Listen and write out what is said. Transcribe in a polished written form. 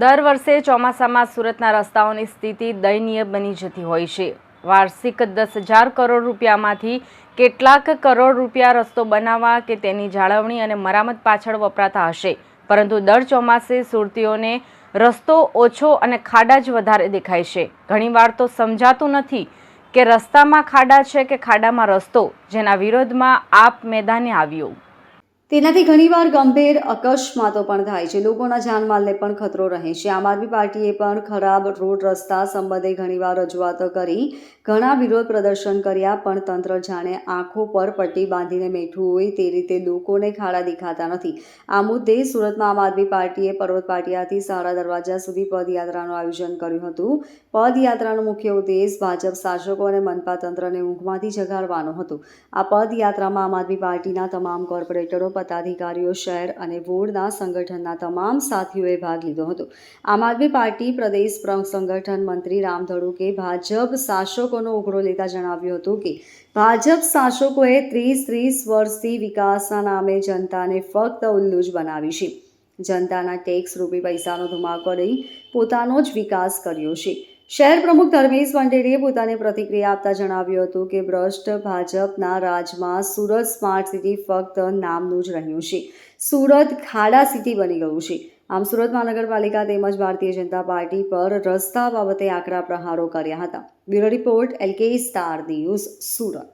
દર વર્ષે ચોમાસામાં સુરતના રસ્તાઓની સ્થિતિ દયનીય બની જતી હોય છે. વાર્ષિક 10,000 કરોડ રૂપિયામાંથી કેટલાક કરોડ રૂપિયા રસ્તો બનાવવા કે તેની જાળવણી અને મરામત પાછળ વપરાતા હશે, પરંતુ દર ચોમાસે સુરતીઓને રસ્તો ઓછો અને ખાડા જ વધારે દેખાય છે. ઘણીવાર તો સમજાતું નથી કે રસ્તામાં ખાડા છે કે ખાડામાં રસ્તો, જેના વિરોધમાં આપ મેદાને આવ્યો. તેનાથી ઘણીવાર ગંભીર અકસ્માતો પણ થાય છે. લોકોના જાનમાલને પણ ખતરો રહે છે. આમ આદમી પાર્ટીએ પણ ખરાબ રોડ રસ્તા સંબંધે ઘણીવાર રજૂઆતો કરી, ઘણા વિરોધ પ્રદર્શન કર્યા, પણ તંત્ર જાણે આંખો પર પટ્ટી બાંધીને બેઠું હોય તે રીતે લોકોને ખાડા દેખાતા નથી. આ મુદ્દે સુરતમાં આમ આદમી પાર્ટીએ પર્વત પાટિયાથી સારા દરવાજા સુધી પદયાત્રાનું આયોજન કર્યું હતું. પદયાત્રાનો મુખ્ય ઉદ્દેશ ભાજપ શાસકો અને મનપા તંત્રને ઊંઘમાંથી જગાડવાનો હતો. આ પદયાત્રામાં આમ આદમી પાર્ટીના તમામ કોર્પોરેટરો, પદાધિકારીઓ, શહેર અને વોર્ડના સંગઠનના તમામ સાથીઓએ ભાગ લીધો હતો. આમ આદમી પાર્ટી પ્રદેશ સંગઠન મંત્રી રામ ધડુકે ભાજપ શાસકોનો ઉઘડો લેતા જણાવ્યું હતું કે ભાજપ શાસકોએ 30 વર્ષથી વિકાસના નામે જનતાને ફક્ત ઉલ્લુ જ બનાવી છે. જનતાના ટેક્સ રૂપી પૈસાનો ધુમાકો કરી પોતાનો જ વિકાસ કર્યો છે. શહેર પ્રમુખ ધર્મેશ પંડેરે પોતાની પ્રતિક્રિયા આપતા જણાવ્યું હતું કે ભ્રષ્ટ ભાજપના રાજમાં સુરત સ્માર્ટ સિટી ફક્ત નામનું જ રહ્યું છે. સુરત ખાડા સિટી બની ગયું છે. આમ સુરત મહાનગરપાલિકા તેમજ ભારતીય જનતા પાર્ટી પર રસ્તા બાબતે આકરા પ્રહારો કર્યા હતા. Bureau report, LK star news, Surat.